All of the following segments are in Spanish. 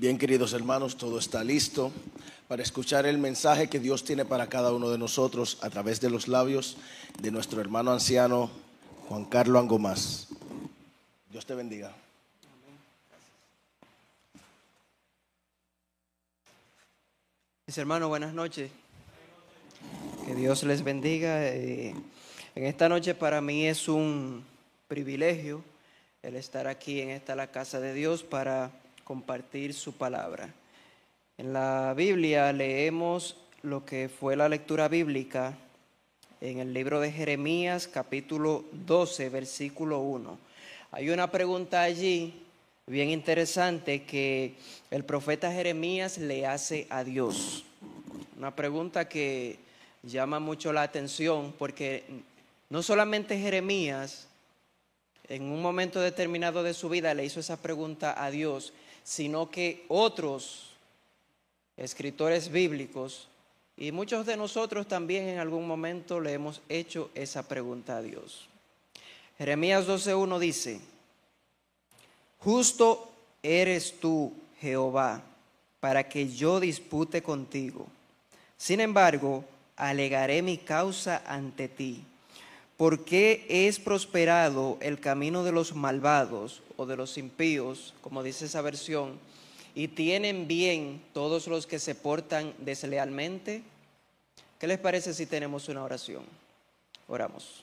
Bien, queridos hermanos, todo está listo para escuchar el mensaje que Dios tiene para cada uno de nosotros a través de los labios de nuestro hermano anciano Juan Carlos Angomás. Dios te bendiga. Mis hermanos, buenas noches. Que Dios les bendiga. En esta noche para mí es un privilegio el estar aquí en la casa de Dios para compartir su palabra. En la Biblia leemos lo que fue la lectura bíblica en el libro de Jeremías, capítulo 12, versículo 1. Hay una pregunta allí bien interesante que el profeta Jeremías le hace a Dios. Una pregunta que llama mucho la atención porque no solamente Jeremías en un momento determinado de su vida le hizo esa pregunta a Dios, sino que otros escritores bíblicos y muchos de nosotros también en algún momento le hemos hecho esa pregunta a Dios. Jeremías 12:1 dice: justo eres tú, Jehová, para que yo dispute contigo. Sin embargo, alegaré mi causa ante ti. ¿Por qué es prosperado el camino de los malvados o de los impíos, como dice esa versión, y tienen bien todos los que se portan deslealmente? ¿Qué les parece si tenemos una oración? Oramos.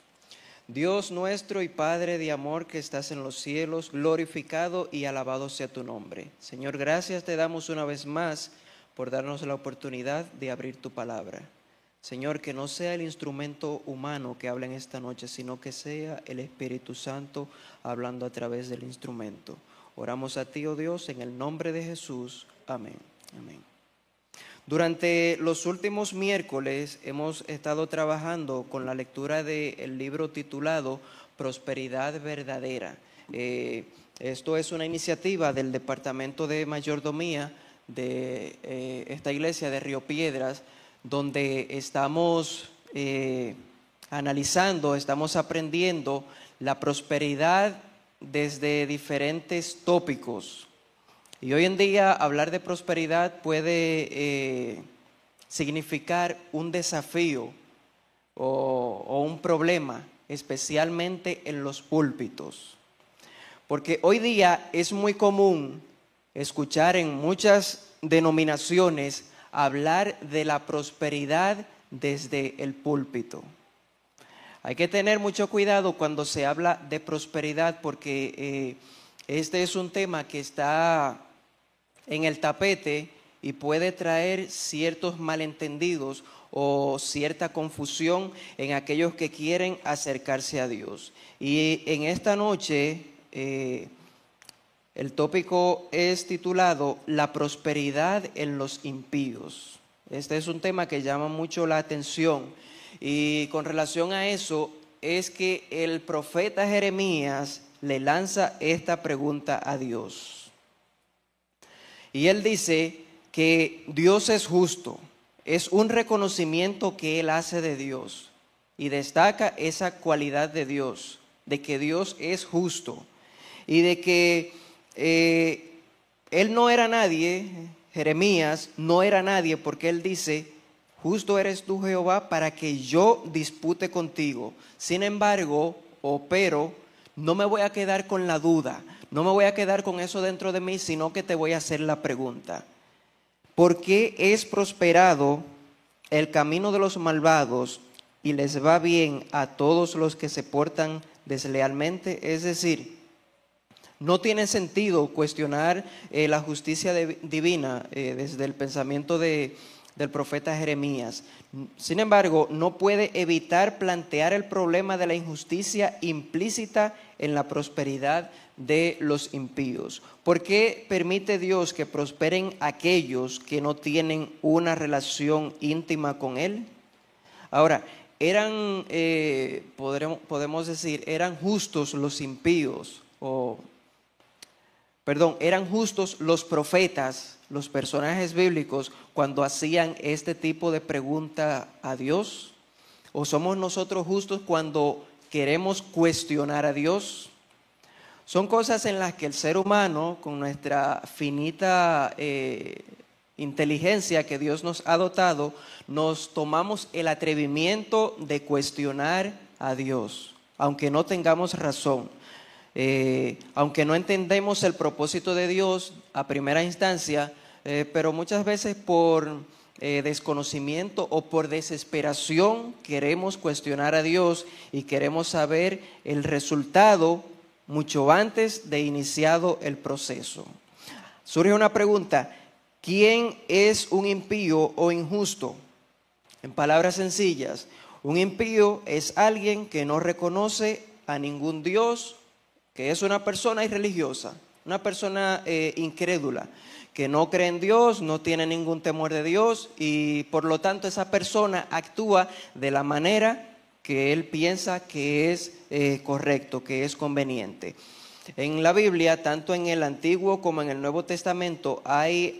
Dios nuestro y Padre de amor que estás en los cielos, glorificado y alabado sea tu nombre. Señor, gracias te damos una vez más por darnos la oportunidad de abrir tu palabra. Señor, que no sea el instrumento humano que habla en esta noche, sino que sea el Espíritu Santo hablando a través del instrumento. Oramos a ti, oh Dios, en el nombre de Jesús. Amén. Amén. Durante los últimos miércoles hemos estado trabajando con la lectura del libro titulado Prosperidad Verdadera. Esto es una iniciativa del Departamento de Mayordomía de esta iglesia de Río Piedras, donde estamos analizando, estamos aprendiendo la prosperidad desde diferentes tópicos. Y hoy en día hablar de prosperidad puede significar un desafío o un problema, especialmente en los púlpitos. Porque hoy día es muy común escuchar en muchas denominaciones hablar de la prosperidad desde el púlpito. Hay que tener mucho cuidado cuando se habla de prosperidad porque este es un tema que está en el tapete y puede traer ciertos malentendidos o cierta confusión en aquellos que quieren acercarse a Dios. Y en esta noche el tópico es titulado La prosperidad en los impíos. Este es un tema que llama mucho la atención y con relación a eso es que el profeta Jeremías le lanza esta pregunta a Dios. Y él dice que Dios es justo, es un reconocimiento que él hace de Dios y destaca esa cualidad de Dios, de que Dios es justo y de que él no era nadie, Jeremías no era nadie, porque él dice: justo eres tú, Jehová, para que yo dispute contigo. Sin embargo, pero no me voy a quedar con la duda, no me voy a quedar con eso dentro de mí, sino que te voy a hacer la pregunta: ¿por qué es prosperado el camino de los malvados y les va bien a todos los que se portan deslealmente? Es decir, no tiene sentido cuestionar la justicia divina desde el pensamiento del profeta Jeremías. Sin embargo, no puede evitar plantear el problema de la injusticia implícita en la prosperidad de los impíos. ¿Por qué permite Dios que prosperen aquellos que no tienen una relación íntima con Él? Ahora, podemos decir, eran justos los impíos, eran justos los profetas, los personajes bíblicos, cuando hacían este tipo de pregunta a Dios. ¿O somos nosotros justos cuando queremos cuestionar a Dios? Son cosas en las que el ser humano, con nuestra finita inteligencia que Dios nos ha dotado, nos tomamos el atrevimiento de cuestionar a Dios, aunque no tengamos razón. Aunque no entendemos el propósito de Dios a primera instancia, pero muchas veces por desconocimiento o por desesperación queremos cuestionar a Dios y queremos saber el resultado mucho antes de iniciado el proceso. Surge una pregunta: ¿quién es un impío o injusto? En palabras sencillas, un impío es alguien que no reconoce a ningún Dios, que es una persona irreligiosa, una persona incrédula, que no cree en Dios, no tiene ningún temor de Dios y por lo tanto esa persona actúa de la manera que él piensa que es correcto, que es conveniente. En la Biblia, tanto en el Antiguo como en el Nuevo Testamento, hay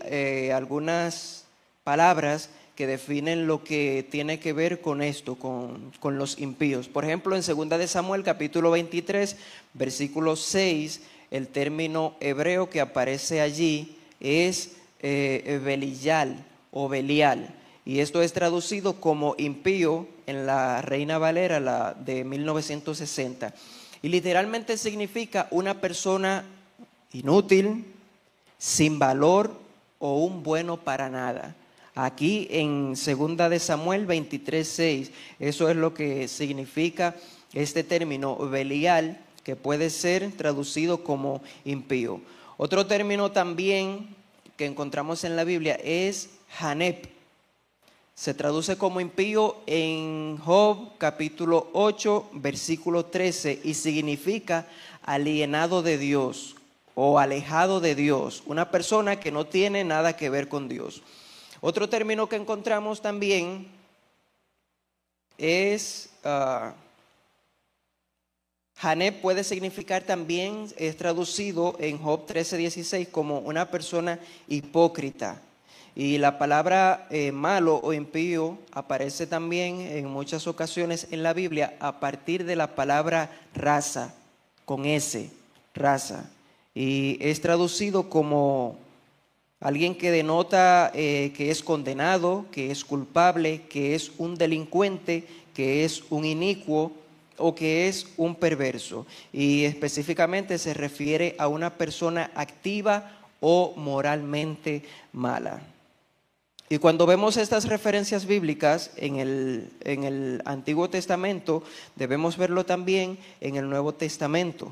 algunas palabras que definen lo que tiene que ver con esto, con los impíos. Por ejemplo, en 2 de Samuel, capítulo 23, versículo 6, el término hebreo que aparece allí es Belial o Belial. Y esto es traducido como impío en la Reina Valera, la de 1960. Y literalmente significa una persona inútil, sin valor o un bueno para nada. Aquí en 2 de Samuel 23:6, eso es lo que significa este término Belial, que puede ser traducido como impío. Otro término también que encontramos en la Biblia es Janeb. Se traduce como impío en Job capítulo 8 versículo 13 y significa alienado de Dios o alejado de Dios, una persona que no tiene nada que ver con Dios. Otro término que encontramos también es Janeb, puede significar también, es traducido en Job 13:16 como una persona hipócrita. Y la palabra malo o impío aparece también en muchas ocasiones en la Biblia a partir de la palabra raza, con S, raza. Y es traducido como alguien que denota que es condenado, que es culpable, que es un delincuente, que es un inicuo o que es un perverso. Y específicamente se refiere a una persona activa o moralmente mala. Y cuando vemos estas referencias bíblicas en el Antiguo Testamento, debemos verlo también en el Nuevo Testamento.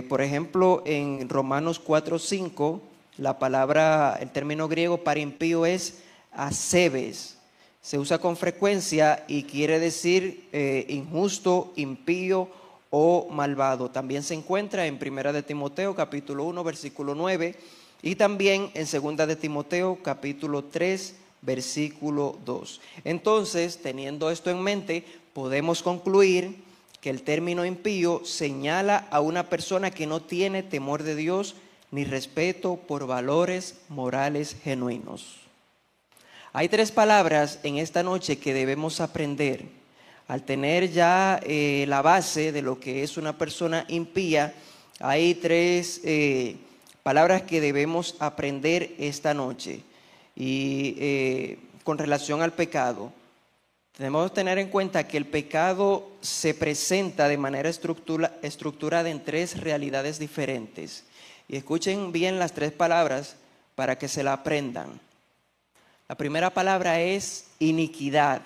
Por ejemplo, en Romanos 4:5, la palabra, el término griego para impío es asebes. Se usa con frecuencia y quiere decir injusto, impío o malvado. También se encuentra en 1 de Timoteo, capítulo 1, versículo 9, y también en 2 de Timoteo, capítulo 3, versículo 2. Entonces, teniendo esto en mente, podemos concluir que el término impío señala a una persona que no tiene temor de Dios ni respeto por valores morales genuinos. Hay tres palabras en esta noche que debemos aprender. Al tener ya la base de lo que es una persona impía, hay tres palabras que debemos aprender esta noche. Y con relación al pecado, tenemos que tener en cuenta que el pecado se presenta de manera estructurada en tres realidades diferentes. Y escuchen bien las tres palabras para que se la aprendan. La primera palabra es iniquidad.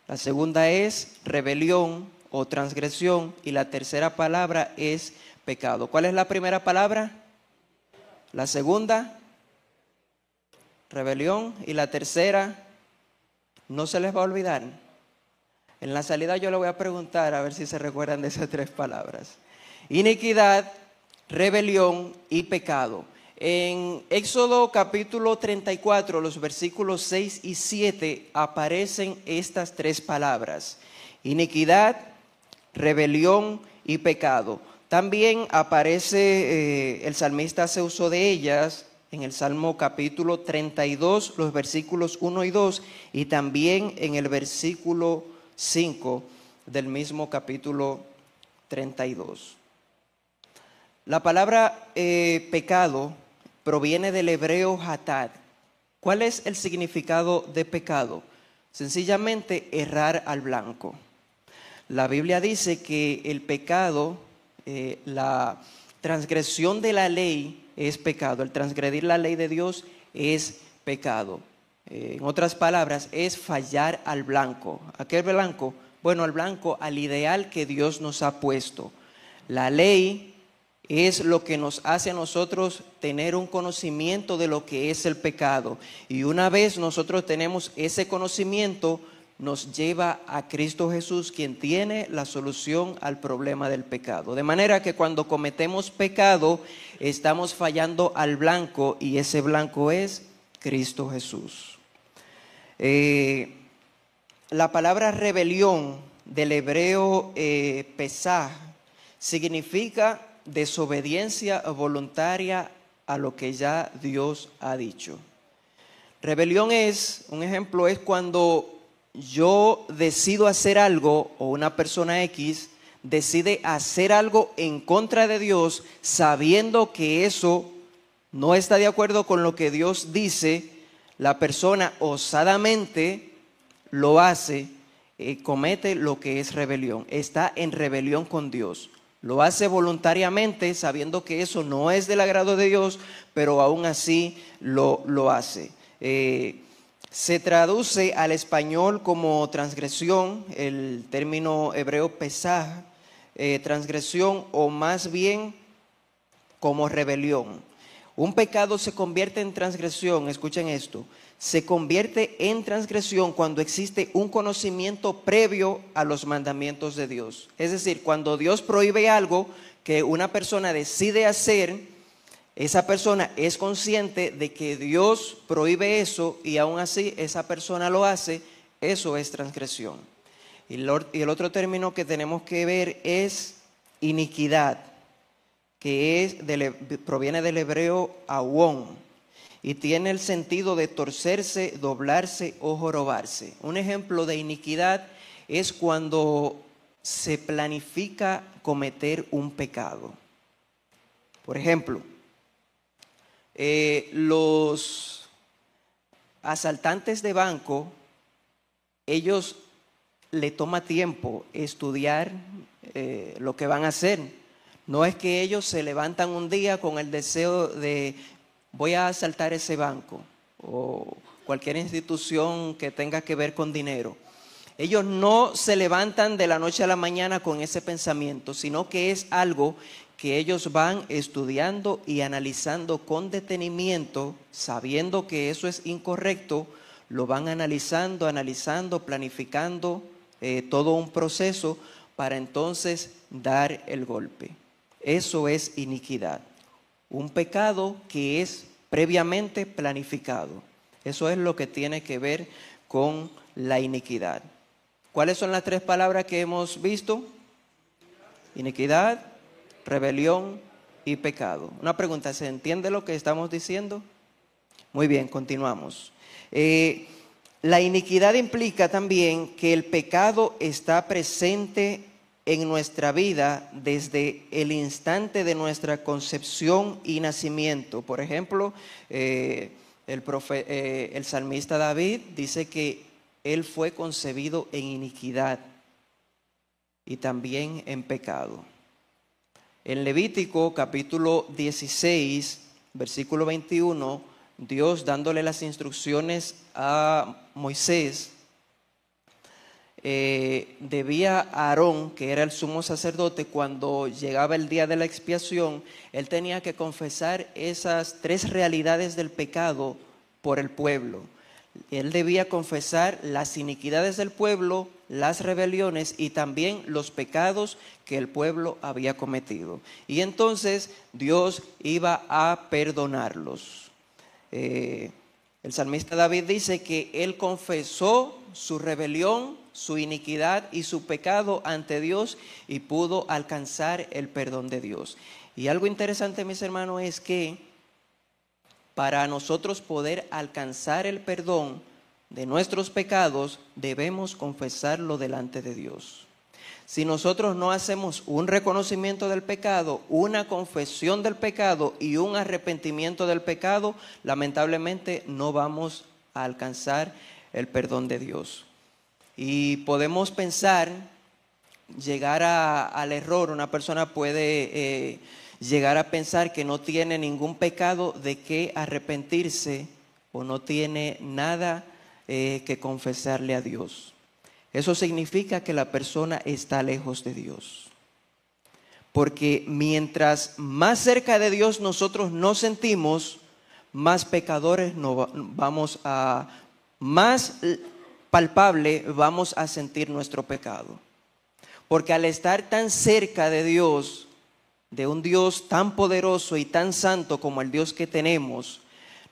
La segunda es rebelión o transgresión. Y la tercera palabra es pecado. ¿Cuál es la primera palabra? La segunda, rebelión. Y la tercera, no se les va a olvidar. En la salida yo le voy a preguntar a ver si se recuerdan de esas tres palabras. Iniquidad, rebelión y pecado. En Éxodo capítulo 34, los versículos 6 y 7 aparecen estas tres palabras: iniquidad, rebelión y pecado. También aparece, el salmista hace uso de ellas en el Salmo capítulo 32, los versículos 1 y 2, y también en el versículo 5 del mismo capítulo 32. La palabra pecado proviene del hebreo hatad. ¿Cuál es el significado de pecado? Sencillamente errar al blanco. La Biblia dice que el pecado, la transgresión de la ley es pecado. El transgredir la ley de Dios es pecado. En otras palabras, es fallar al blanco. ¿A qué blanco? Bueno, al blanco, al ideal que Dios nos ha puesto. La ley es lo que nos hace a nosotros tener un conocimiento de lo que es el pecado. Y una vez nosotros tenemos ese conocimiento, nos lleva a Cristo Jesús, quien tiene la solución al problema del pecado. De manera que cuando cometemos pecado, estamos fallando al blanco, y ese blanco es Cristo Jesús. La palabra rebelión del hebreo pesaj significa desobediencia voluntaria a lo que ya Dios ha dicho. Rebelión es, un ejemplo es cuando yo decido hacer algo, o una persona X decide hacer algo en contra de Dios, sabiendo que eso no está de acuerdo con lo que Dios dice. La persona osadamente lo hace, comete lo que es rebelión, está en rebelión con Dios. Lo hace voluntariamente, sabiendo que eso no es del agrado de Dios, pero aún así lo hace. Se traduce al español como transgresión, el término hebreo pesaj, transgresión, o más bien como rebelión. Un pecado se convierte en transgresión, escuchen esto, se convierte en transgresión cuando existe un conocimiento previo a los mandamientos de Dios. Es decir, cuando Dios prohíbe algo que una persona decide hacer, esa persona es consciente de que Dios prohíbe eso y aún así esa persona lo hace, eso es transgresión. Y el otro término que tenemos que ver es iniquidad, que proviene del hebreo awón y tiene el sentido de torcerse, doblarse o jorobarse. Un ejemplo de iniquidad es cuando se planifica cometer un pecado. Por ejemplo, los asaltantes de banco, ellos le toma tiempo estudiar lo que van a hacer. No es que ellos se levantan un día con el deseo de voy a asaltar ese banco o cualquier institución que tenga que ver con dinero. Ellos no se levantan de la noche a la mañana con ese pensamiento, sino que es algo que ellos van estudiando y analizando con detenimiento, sabiendo que eso es incorrecto, lo van analizando, planificando todo un proceso para entonces dar el golpe. Eso es iniquidad. Un pecado que es previamente planificado. Eso es lo que tiene que ver con la iniquidad. ¿Cuáles son las tres palabras que hemos visto? Iniquidad, rebelión y pecado. Una pregunta, ¿se entiende lo que estamos diciendo? Muy bien, continuamos. La iniquidad implica también que el pecado está presente en nuestra vida desde el instante de nuestra concepción y nacimiento. Por ejemplo, el salmista David dice que él fue concebido en iniquidad y también en pecado. En Levítico capítulo 16, versículo 21, Dios dándole las instrucciones a Moisés, debía a Aarón, que era el sumo sacerdote, cuando llegaba el día de la expiación, él tenía que confesar esas tres realidades del pecado por el pueblo. Él debía confesar las iniquidades del pueblo, las rebeliones y también los pecados que el pueblo había cometido. Y entonces Dios iba a perdonarlos. El salmista David dice que él confesó su rebelión, su iniquidad y su pecado ante Dios y pudo alcanzar el perdón de Dios. Y algo interesante, mis hermanos, es que para nosotros poder alcanzar el perdón de nuestros pecados, debemos confesarlo delante de Dios. Si nosotros no hacemos un reconocimiento del pecado, una confesión del pecado y un arrepentimiento del pecado, lamentablemente no vamos a alcanzar el perdón de Dios. Y podemos pensar, llegar al error, una persona puede llegar a pensar que no tiene ningún pecado de qué arrepentirse o no tiene nada que confesarle a Dios. Eso significa que la persona está lejos de Dios. Porque mientras más cerca de Dios nosotros nos sentimos, más pecadores más palpable vamos a sentir nuestro pecado. Porque al estar tan cerca de Dios, de un Dios tan poderoso y tan santo como el Dios que tenemos,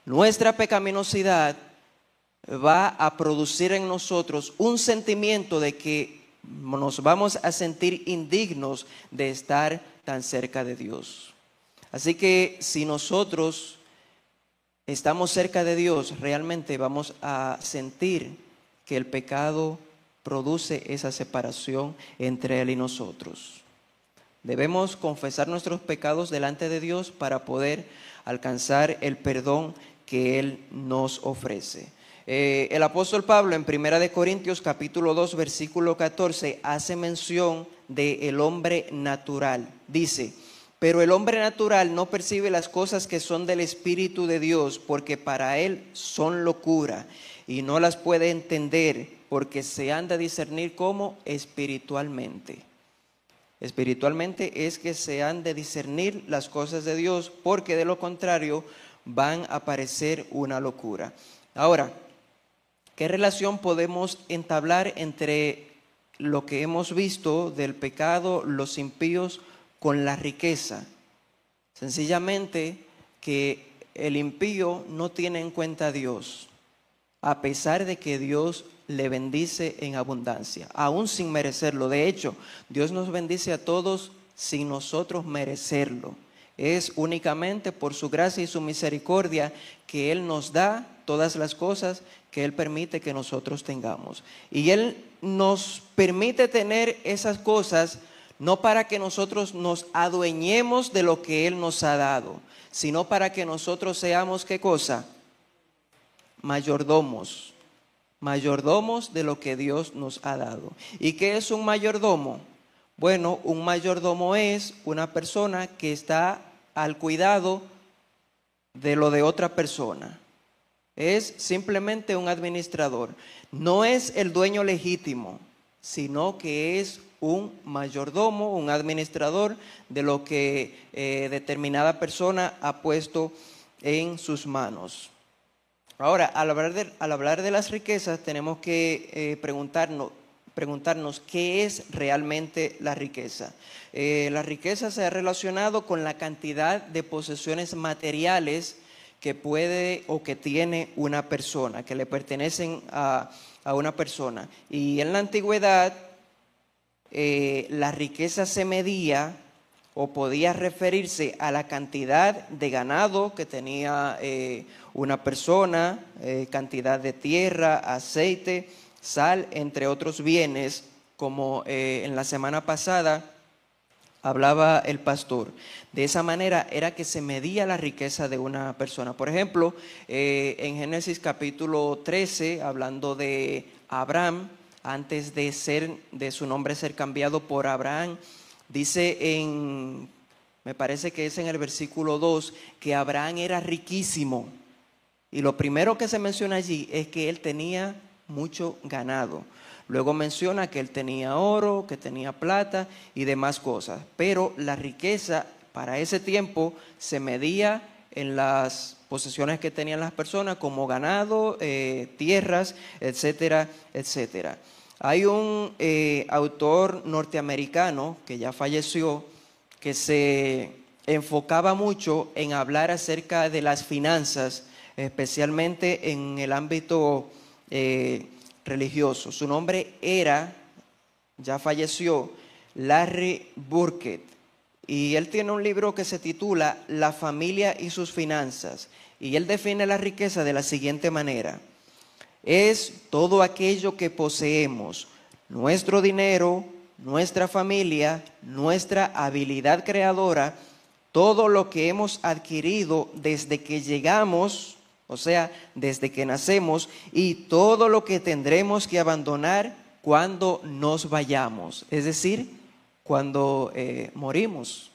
nuestra pecaminosidad va a producir en nosotros un sentimiento de que nos vamos a sentir indignos de estar tan cerca de Dios. Así que si nosotros estamos cerca de Dios, realmente vamos a sentir que el pecado produce esa separación entre Él y nosotros. Debemos confesar nuestros pecados delante de Dios para poder alcanzar el perdón que Él nos ofrece. El apóstol Pablo en 1 Corintios capítulo 2 versículo 14 hace mención del hombre natural. Dice: pero el hombre natural no percibe las cosas que son del Espíritu de Dios, porque para él son locura, y no las puede entender, porque se han de discernir como espiritualmente. Espiritualmente es que se han de discernir las cosas de Dios, porque de lo contrario van a parecer una locura. Ahora, ¿qué relación podemos entablar entre lo que hemos visto del pecado, los impíos, con la riqueza? Sencillamente que el impío no tiene en cuenta a Dios, a pesar de que Dios le bendice en abundancia, aún sin merecerlo. De hecho, Dios nos bendice a todos sin nosotros merecerlo. Es únicamente por su gracia y su misericordia que Él nos da todas las cosas que Él permite que nosotros tengamos. Y Él nos permite tener esas cosas no para que nosotros nos adueñemos de lo que Él nos ha dado, sino para que nosotros seamos, ¿qué cosa? Mayordomos. Mayordomos de lo que Dios nos ha dado. ¿Y qué es un mayordomo? Bueno, un mayordomo es una persona que está al cuidado de lo de otra persona. Es simplemente un administrador. No es el dueño legítimo, sino que es un mayordomo, un administrador de lo que determinada persona ha puesto en sus manos. Ahora, al hablar de las riquezas, tenemos que preguntarnos qué es realmente la riqueza. La riqueza se ha relacionado con la cantidad de posesiones materiales que puede o que tiene una persona, que le pertenecen a una persona. Y en la antigüedad, la riqueza se medía o podía referirse a la cantidad de ganado que tenía una persona, cantidad de tierra, aceite, sal, entre otros bienes, como en la semana pasada hablaba el pastor. De esa manera era que se medía la riqueza de una persona. Por ejemplo, en Génesis capítulo 13, hablando de Abraham, antes de su nombre ser cambiado por Abraham, dice me parece que es en el versículo 2, que Abraham era riquísimo. Y lo primero que se menciona allí es que él tenía mucho ganado. Luego menciona que él tenía oro, que tenía plata y demás cosas. Pero la riqueza para ese tiempo se medía en las posesiones que tenían las personas, como ganado, tierras, etcétera, etcétera. Hay un autor norteamericano que ya falleció, que se enfocaba mucho en hablar acerca de las finanzas, especialmente en el ámbito religioso. Su nombre era, ya falleció, Larry Burkett, y él tiene un libro que se titula La familia y sus finanzas, y él define la riqueza de la siguiente manera: es todo aquello que poseemos, nuestro dinero, nuestra familia, nuestra habilidad creadora, todo lo que hemos adquirido desde que llegamos, o sea, desde que nacemos, y todo lo que tendremos que abandonar cuando nos vayamos, es decir, cuando morimos.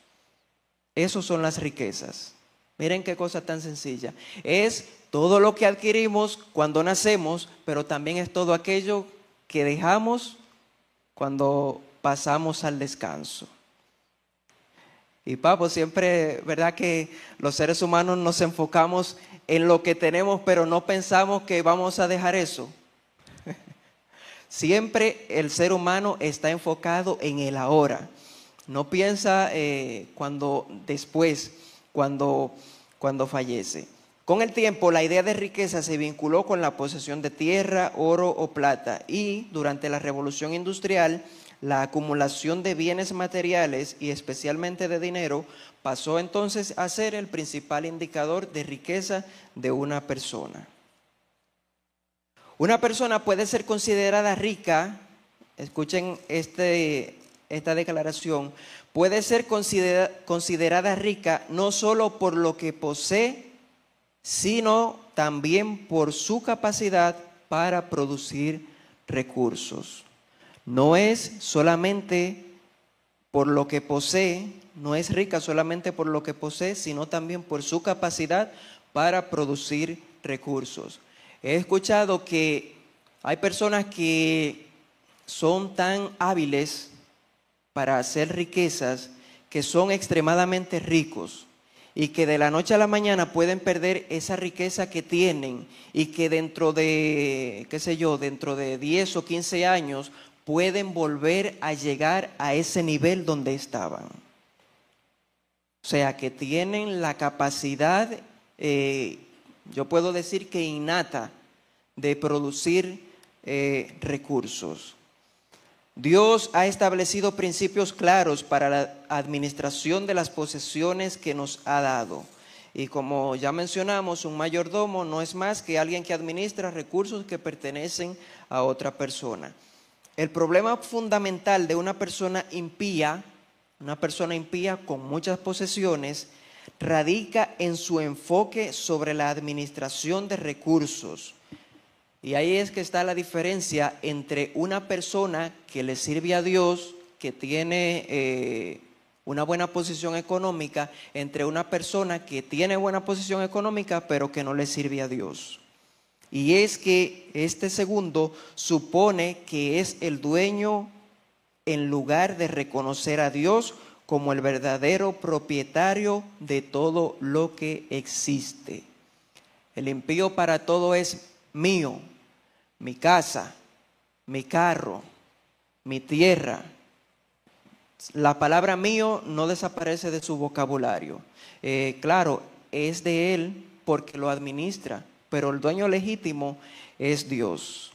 Esas son las riquezas. Miren qué cosa tan sencilla. Es todo lo que adquirimos cuando nacemos, pero también es todo aquello que dejamos cuando pasamos al descanso. Y Papo, siempre, ¿verdad que los seres humanos nos enfocamos en lo que tenemos, pero no pensamos que vamos a dejar eso? Siempre el ser humano está enfocado en el ahora. No piensa cuando fallece. Con el tiempo, la idea de riqueza se vinculó con la posesión de tierra, oro o plata, y durante la Revolución Industrial, la acumulación de bienes materiales y especialmente de dinero pasó entonces a ser el principal indicador de riqueza de una persona. Una persona puede ser considerada rica, escuchen esta declaración, puede ser considerada rica no solo por lo que posee, sino también por su capacidad para producir recursos. No es solamente por lo que posee, no es rica solamente por lo que posee, sino también por su capacidad para producir recursos. He escuchado que hay personas que son tan hábiles para hacer riquezas que son extremadamente ricos y que de la noche a la mañana pueden perder esa riqueza que tienen y que dentro de, dentro de 10 o 15 años pueden volver a llegar a ese nivel donde estaban. O sea, que tienen la capacidad, yo puedo decir que innata, de producir recursos. Dios ha establecido principios claros para la administración de las posesiones que nos ha dado. Y como ya mencionamos, un mayordomo no es más que alguien que administra recursos que pertenecen a otra persona. El problema fundamental de una persona impía con muchas posesiones, radica en su enfoque sobre la administración de recursos. Y ahí es que está la diferencia entre una persona que le sirve a Dios, que tiene una buena posición económica, entre una persona que tiene buena posición económica, pero que no le sirve a Dios. Y es que este segundo supone que es el dueño en lugar de reconocer a Dios como el verdadero propietario de todo lo que existe. El impío para todo es mío, mi casa, mi carro, mi tierra. La palabra mío no desaparece de su vocabulario. Claro, es de él porque lo administra, pero el dueño legítimo es Dios.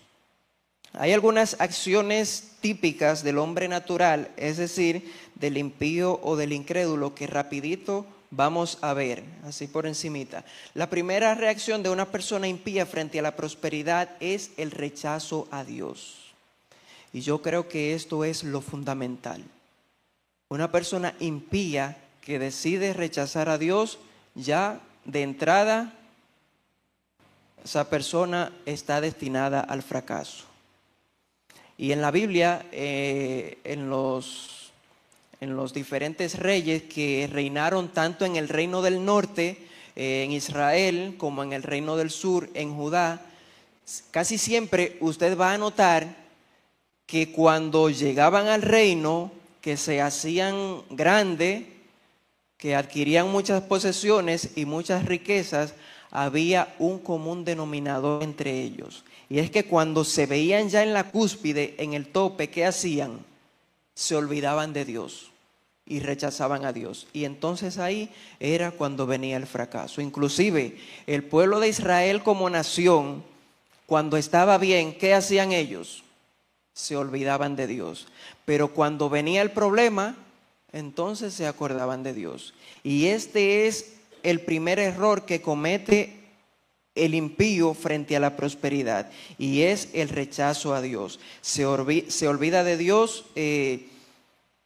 Hay algunas acciones típicas del hombre natural, es decir, del impío o del incrédulo, que rapidito vamos a ver, así por encimita. La primera reacción de una persona impía frente a la prosperidad es el rechazo a Dios. Y yo creo que esto es lo fundamental. Una persona impía que decide rechazar a Dios, ya de entrada, esa persona está destinada al fracaso. Y en la Biblia, en los diferentes reyes que reinaron tanto en el reino del norte, en Israel, como en el reino del sur, en Judá, casi siempre usted va a notar que cuando llegaban al reino, que se hacían grandes, que adquirían muchas posesiones y muchas riquezas, había un común denominador entre ellos. Y es que cuando se veían ya en la cúspide, en el tope, ¿qué hacían? Se olvidaban de Dios y rechazaban a Dios. Y entonces ahí era cuando venía el fracaso. Inclusive el pueblo de Israel como nación, cuando estaba bien, ¿qué hacían ellos? Se olvidaban de Dios. Pero cuando venía el problema, entonces se acordaban de Dios. Y este es el primer error que comete el impío frente a la prosperidad, y es el rechazo a Dios. Se olvida de Dios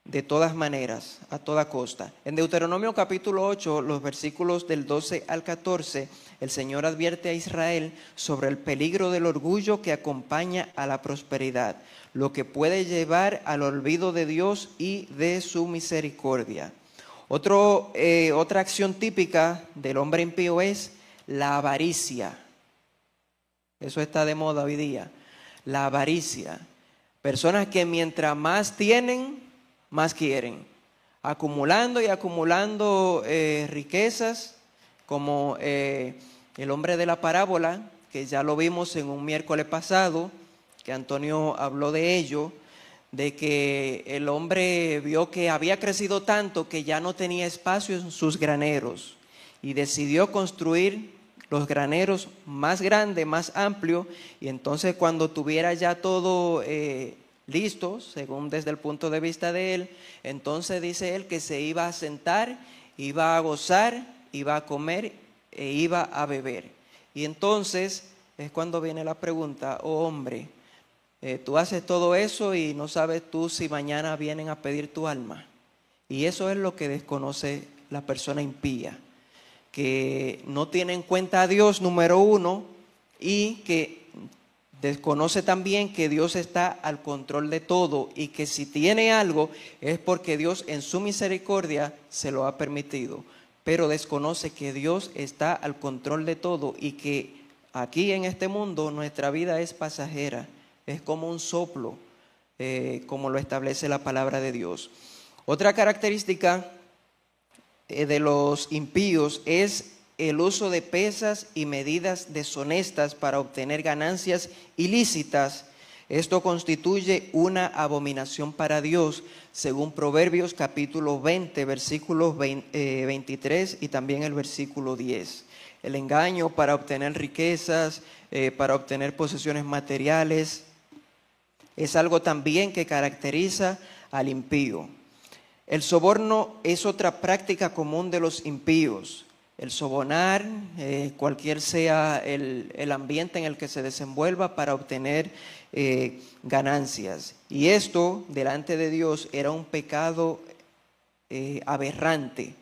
de todas maneras, a toda costa. En Deuteronomio capítulo 8, los versículos del 12 al 14, el Señor advierte a Israel sobre el peligro del orgullo que acompaña a la prosperidad, lo que puede llevar al olvido de Dios y de su misericordia. Otra acción típica del hombre impío es la avaricia. Eso está de moda hoy día. La avaricia. Personas que mientras más tienen, más quieren. Acumulando y acumulando riquezas, como el hombre de la parábola, que ya lo vimos en un miércoles pasado, que Antonio habló de ello, de que el hombre vio que había crecido tanto que ya no tenía espacio en sus graneros y decidió construir los graneros más grandes, más amplios, y entonces cuando tuviera ya todo listo, según desde el punto de vista de él, entonces dice él que se iba a sentar, iba a gozar, iba a comer e iba a beber. Y entonces es cuando viene la pregunta: oh hombre, tú haces todo eso y no sabes tú si mañana vienen a pedir tu alma. Y eso es lo que desconoce la persona impía, que no tiene en cuenta a Dios, número uno, y que desconoce también que Dios está al control de todo y que si tiene algo es porque Dios en su misericordia se lo ha permitido, pero desconoce que Dios está al control de todo y que aquí en este mundo nuestra vida es pasajera, es como un soplo, como lo establece la palabra de Dios. Otra característica de los impíos es el uso de pesas y medidas deshonestas para obtener ganancias ilícitas. Esto constituye una abominación para Dios, según Proverbios capítulo 20, versículos 23 y también el versículo 10. El engaño para obtener riquezas, para obtener posesiones materiales, es algo también que caracteriza al impío. El soborno es otra práctica común de los impíos. El sobornar, cualquier sea el ambiente en el que se desenvuelva para obtener ganancias. Y esto, delante de Dios, era un pecado aberrante.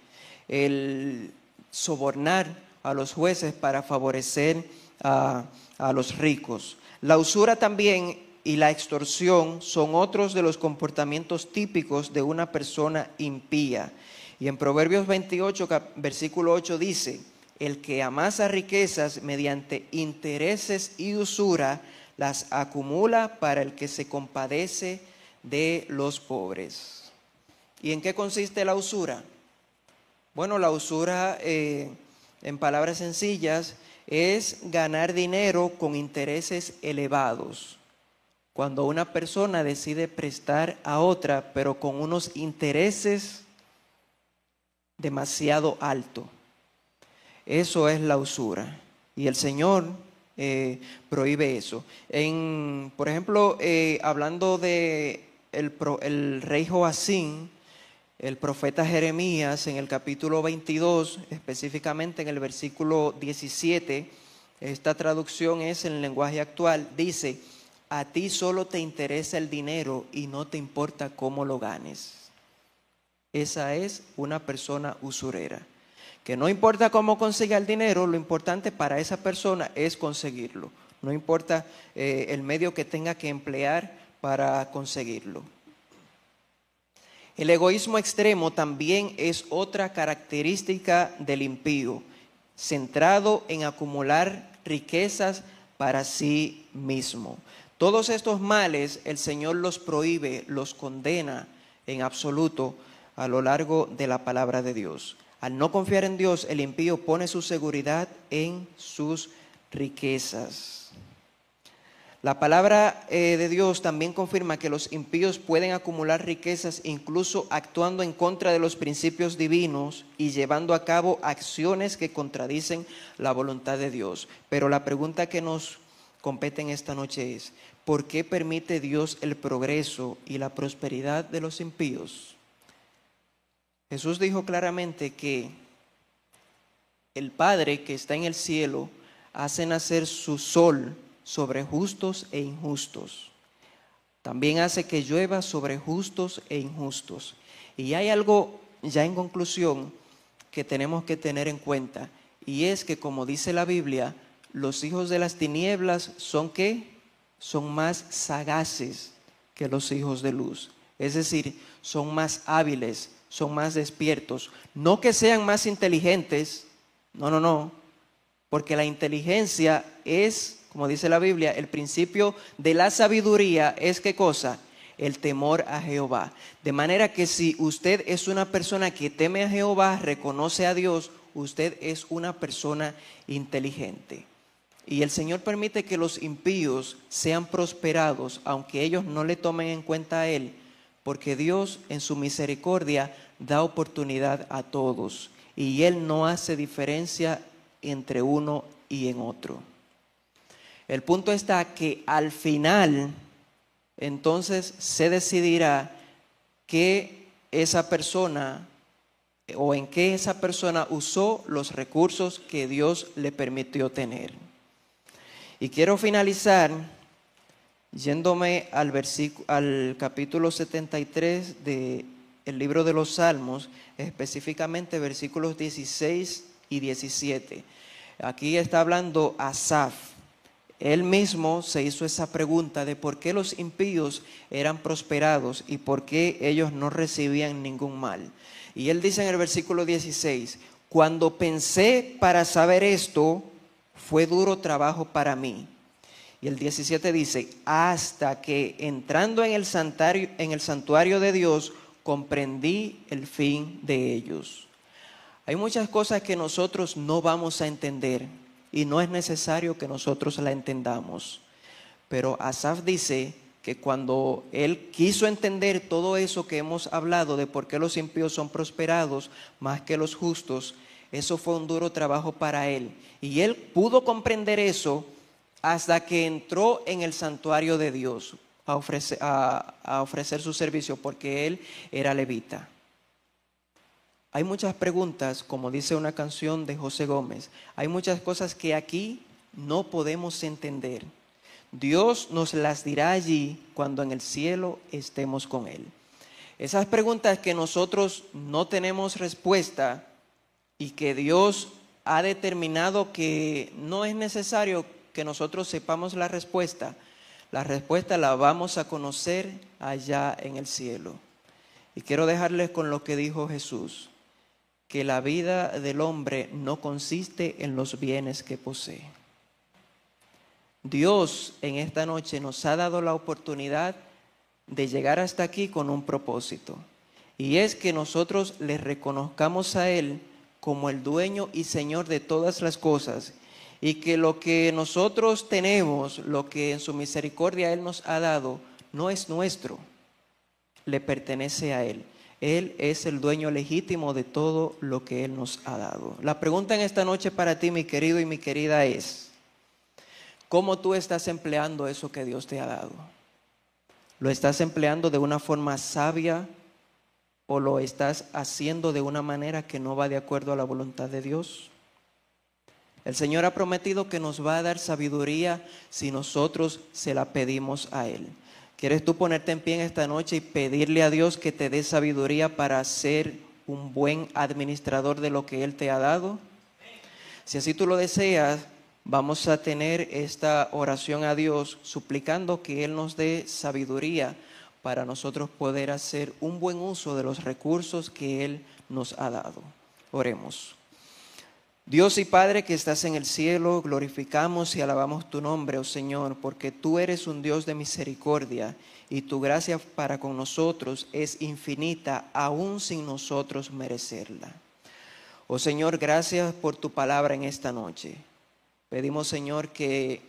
El sobornar a los jueces para favorecer a los ricos. La usura también y la extorsión son otros de los comportamientos típicos de una persona impía. Y en Proverbios 28, versículo 8 dice: el que amasa riquezas mediante intereses y usura, las acumula para el que se compadece de los pobres. ¿Y en qué consiste la usura? Bueno, la usura, en palabras sencillas, es ganar dinero con intereses elevados. Cuando una persona decide prestar a otra, pero con unos intereses demasiado altos, eso es la usura. Y el Señor prohíbe eso. Por ejemplo, hablando de el rey Joacín, el profeta Jeremías, en el capítulo 22, específicamente en el versículo 17, esta traducción es en lenguaje actual, dice: a ti solo te interesa el dinero y no te importa cómo lo ganes. Esa es una persona usurera, que no importa cómo consiga el dinero, lo importante para esa persona es conseguirlo. No importa el medio que tenga que emplear para conseguirlo. El egoísmo extremo también es otra característica del impío, centrado en acumular riquezas para sí mismo. Todos estos males el Señor los prohíbe, los condena en absoluto a lo largo de la palabra de Dios. Al no confiar en Dios, el impío pone su seguridad en sus riquezas. La palabra de Dios también confirma que los impíos pueden acumular riquezas incluso actuando en contra de los principios divinos y llevando a cabo acciones que contradicen la voluntad de Dios. Pero la pregunta que nos compete en esta noche es: ¿por qué permite Dios el progreso y la prosperidad de los impíos? Jesús dijo claramente que el Padre que está en el cielo hace nacer su sol sobre justos e injustos. También hace que llueva sobre justos e injustos. Y hay algo ya en conclusión que tenemos que tener en cuenta, y es que, como dice la Biblia, los hijos de las tinieblas son ¿qué? Son más sagaces que los hijos de luz. Es decir, son más hábiles, son más despiertos. No que sean más inteligentes, no, porque la inteligencia es, como dice la Biblia, el principio de la sabiduría es ¿qué cosa? El temor a Jehová. De manera que si usted es una persona que teme a Jehová, reconoce a Dios, usted es una persona inteligente. Y el Señor permite que los impíos sean prosperados, aunque ellos no le tomen en cuenta a Él, porque Dios en su misericordia da oportunidad a todos, y Él no hace diferencia entre uno y en otro. El punto está que al final, entonces se decidirá que esa persona o en qué esa persona usó los recursos que Dios le permitió tener. Y quiero finalizar yéndome al capítulo 73 del libro de los Salmos, específicamente versículos 16 y 17. Aquí está hablando Asaf. Él mismo se hizo esa pregunta de por qué los impíos eran prosperados y por qué ellos no recibían ningún mal. Y él dice en el versículo 16, cuando pensé para saber esto, fue duro trabajo para mí. Y el 17 dice, hasta que entrando en el santuario de Dios, comprendí el fin de ellos. Hay muchas cosas que nosotros no vamos a entender y no es necesario que nosotros la entendamos. Pero Asaf dice que cuando él quiso entender todo eso que hemos hablado de por qué los impíos son prosperados más que los justos, eso fue un duro trabajo para él. Y él pudo comprender eso hasta que entró en el santuario de Dios a ofrecer su servicio, porque él era levita. Hay muchas preguntas, como dice una canción de José Gómez, hay muchas cosas que aquí no podemos entender. Dios nos las dirá allí cuando en el cielo estemos con Él. Esas preguntas que nosotros no tenemos respuesta y que Dios ha determinado que no es necesario que nosotros sepamos la respuesta la vamos a conocer allá en el cielo. Y quiero dejarles con lo que dijo Jesús, que la vida del hombre no consiste en los bienes que posee. Dios en esta noche nos ha dado la oportunidad de llegar hasta aquí con un propósito, y es que nosotros le reconozcamos a Él como el dueño y Señor de todas las cosas, y que lo que nosotros tenemos, lo que en su misericordia Él nos ha dado, no es nuestro, le pertenece a Él. Él es el dueño legítimo de todo lo que Él nos ha dado. La pregunta en esta noche para ti, mi querido y mi querida, es: ¿cómo tú estás empleando eso que Dios te ha dado? ¿Lo estás empleando de una forma sabia o lo estás haciendo de una manera que no va de acuerdo a la voluntad de Dios? El Señor ha prometido que nos va a dar sabiduría si nosotros se la pedimos a Él. ¿Quieres tú ponerte en pie en esta noche y pedirle a Dios que te dé sabiduría para ser un buen administrador de lo que Él te ha dado? Si así tú lo deseas, vamos a tener esta oración a Dios suplicando que Él nos dé sabiduría para nosotros poder hacer un buen uso de los recursos que Él nos ha dado. Oremos. Dios y Padre que estás en el cielo, glorificamos y alabamos tu nombre, oh Señor, porque tú eres un Dios de misericordia y tu gracia para con nosotros es infinita, aún sin nosotros merecerla. Oh Señor, gracias por tu palabra en esta noche. Pedimos, Señor, que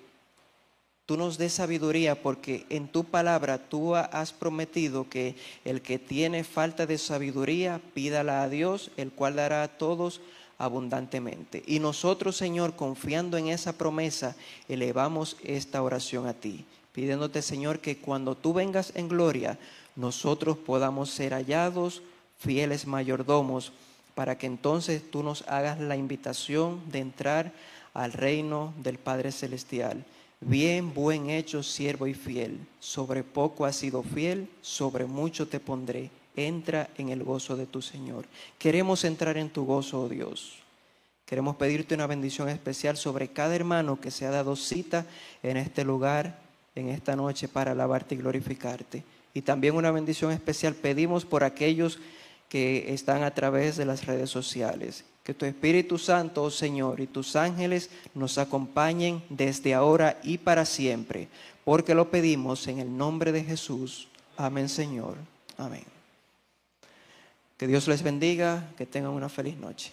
tú nos des sabiduría, porque en tu palabra tú has prometido que el que tiene falta de sabiduría, pídala a Dios, el cual dará a todos abundantemente. Y nosotros, Señor, confiando en esa promesa, elevamos esta oración a ti, pidiéndote, Señor, que cuando tú vengas en gloria, nosotros podamos ser hallados fieles mayordomos, para que entonces tú nos hagas la invitación de entrar al reino del Padre Celestial. Bien, buen hecho, siervo y fiel. Sobre poco has sido fiel, sobre mucho te pondré. Entra en el gozo de tu Señor. Queremos entrar en tu gozo, oh Dios. Queremos pedirte una bendición especial sobre cada hermano que se ha dado cita en este lugar, en esta noche, para alabarte y glorificarte. Y también una bendición especial pedimos por aquellos que están a través de las redes sociales. Que tu Espíritu Santo, oh Señor, y tus ángeles nos acompañen desde ahora y para siempre, porque lo pedimos en el nombre de Jesús. Amén, Señor. Amén. Que Dios les bendiga, que tengan una feliz noche.